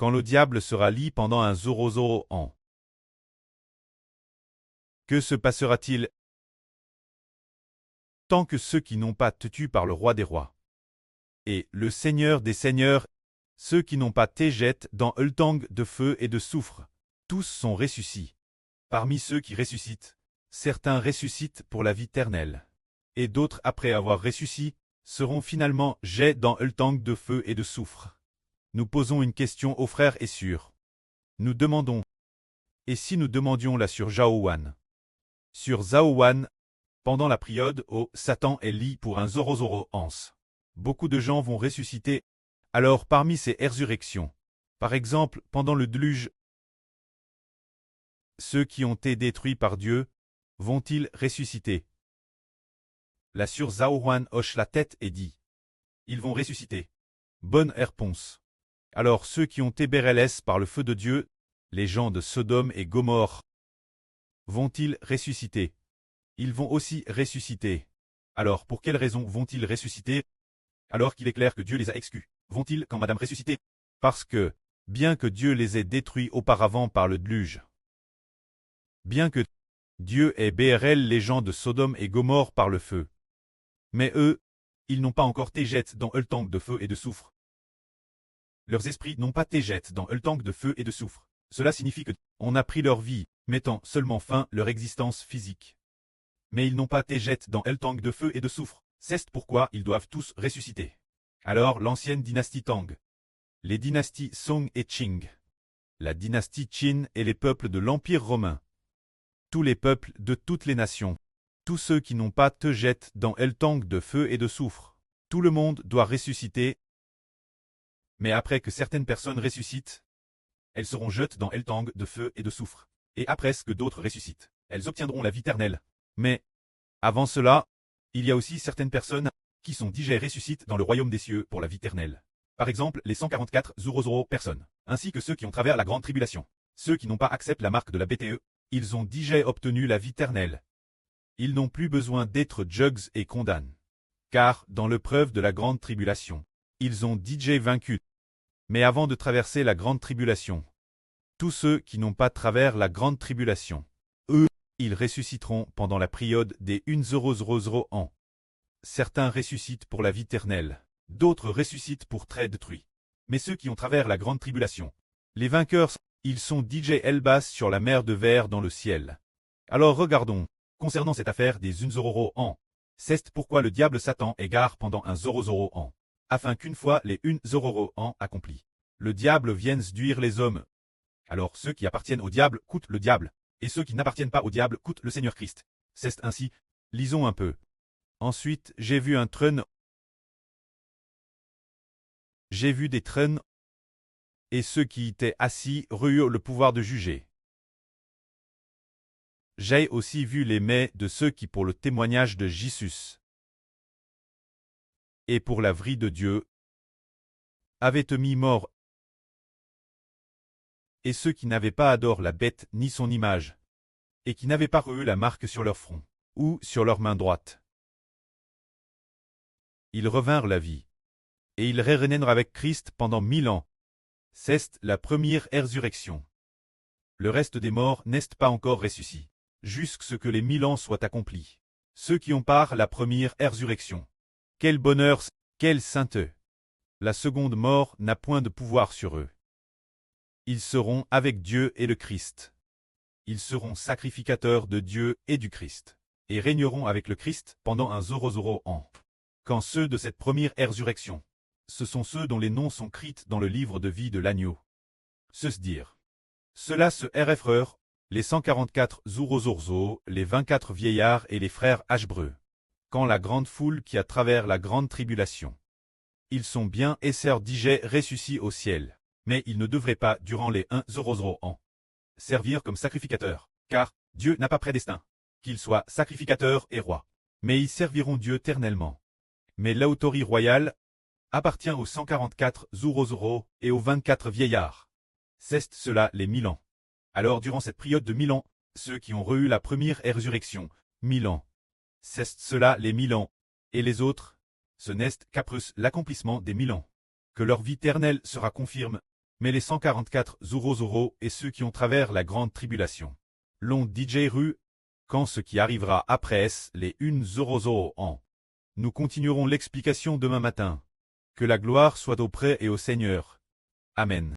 quand le diable sera lié pendant un 00 ans. Que se passera-t-il tant que ceux qui n'ont pas été tués par le roi des rois et le Seigneur des seigneurs, ceux qui n'ont pas été jetés dans le temps de feu et de soufre, tous sont ressuscités. Parmi ceux qui ressuscitent, certains ressuscitent pour la vie éternelle, et d'autres, après avoir ressuscité, seront finalement jetés dans le temps de feu et de soufre. Nous posons une question aux frères et sœurs. Nous demandons, et si nous demandions la sur Jaowan? Sur Zaowan, pendant la période où Satan est lié pour un 00 ans, beaucoup de gens vont ressusciter. Alors parmi ces résurrections, par exemple pendant le déluge, ceux qui ont été détruits par Dieu, vont-ils ressusciter? La sur Zaowan hoche la tête et dit, ils vont ressusciter. Bonne réponse. Alors ceux qui ont été bérélés par le feu de Dieu, les gens de Sodome et Gomorrhe, vont-ils ressusciter? Ils vont aussi ressusciter. Alors pour quelle raison vont-ils ressusciter? Alors qu'il est clair que Dieu les a exclus, vont-ils quand madame ressusciter? Parce que, bien que Dieu les ait détruits auparavant par le déluge, bien que Dieu ait BRL les gens de Sodome et Gomorrhe par le feu, mais eux, ils n'ont pas encore été jetés dans le tank de feu et de soufre. Leurs esprits n'ont pas été jetés dans le tank de feu et de soufre. Cela signifie que on a pris leur vie, mettant seulement fin leur existence physique. Mais ils n'ont pas été jetés dans le tank de feu et de soufre. C'est pourquoi ils doivent tous ressusciter. Alors l'ancienne dynastie Tang, les dynasties Song et Qing, la dynastie Qin et les peuples de l'Empire romain, tous les peuples de toutes les nations, tous ceux qui n'ont pas été jetés dans le tank de feu et de soufre, tout le monde doit ressusciter. Mais après que certaines personnes ressuscitent, elles seront jetées dans le tank de feu et de soufre. Et après que d'autres ressuscitent, elles obtiendront la vie éternelle. Mais, avant cela, il y a aussi certaines personnes qui sont déjà ressuscites dans le royaume des cieux pour la vie éternelle. Par exemple, les 144 000 personnes, ainsi que ceux qui ont traversé la grande tribulation. Ceux qui n'ont pas accepté la marque de la BTE, ils ont déjà obtenu la vie éternelle. Ils n'ont plus besoin d'être juges et condamnés. Car, dans l'épreuve de la grande tribulation, ils ont déjà vaincu. Mais avant de traverser la grande tribulation, tous ceux qui n'ont pas traversé la grande tribulation, eux, ils ressusciteront pendant la période des 1000 ans. Certains ressuscitent pour la vie éternelle, d'autres ressuscitent pour très détruits. Mais ceux qui ont traversé la grande tribulation, les vainqueurs, ils sont DJ Elbas sur la mer de verre dans le ciel. Alors regardons, concernant cette affaire des 1000 ans, c'est pourquoi le diable Satan égare pendant un 00 ans, afin qu'une fois les 1000 ans accomplis, le diable vienne séduire les hommes. Alors ceux qui appartiennent au diable coûtent le diable, et ceux qui n'appartiennent pas au diable coûtent le Seigneur Christ. C'est ainsi, lisons un peu. Ensuite, j'ai vu un trône. J'ai vu des trônes, et ceux qui y étaient assis eurent le pouvoir de juger. J'ai aussi vu les mains de ceux qui pour le témoignage de Jésus et pour la vraie de Dieu avaient mis mort, et ceux qui n'avaient pas adoré la bête ni son image, et qui n'avaient pas reçu la marque sur leur front, ou sur leur main droite. Ils revinrent la vie, et ils régnèrent avec Christ pendant 1000 ans. C'est la première résurrection. Le reste des morts n'est pas encore ressuscité, jusqu'à ce que les 1000 ans soient accomplis. Ceux qui ont part la première résurrection. Quel bonheur, quelle sainteté! La seconde mort n'a point de pouvoir sur eux. Ils seront avec Dieu et le Christ. Ils seront sacrificateurs de Dieu et du Christ, et régneront avec le Christ pendant un 00 ans. Quand ceux de cette première résurrection, ce sont ceux dont les noms sont écrits dans le livre de vie de l'agneau. Se dire. Cela se RFR, les 144 Zourozorzo, les 24 vieillards et les frères Ashbreux. Quand la grande foule qui a travers la grande tribulation. Ils sont bien et sert DJ ressuscités au ciel, mais ils ne devraient pas, durant les 1000 ans, servir comme sacrificateurs, car Dieu n'a pas prédestiné qu'ils soient sacrificateurs et rois. Mais ils serviront Dieu éternellement. Mais l'autorité royale appartient aux 144 Zourozoro et aux 24 vieillards. C'est cela les 1000 ans. Alors durant cette période de 1000 ans, ceux qui ont reçu la première résurrection, 1000 ans. C'est cela les 1000 ans. Et les autres, ce n'est qu'après l'accomplissement des 1000 ans, que leur vie éternelle sera confirme. Mais les 144 Zoro et ceux qui ont travers la grande tribulation. Long DJ Ru, quand ce qui arrivera après les une Zoro en. Nous continuerons l'explication demain matin. Que la gloire soit auprès et au Seigneur. Amen.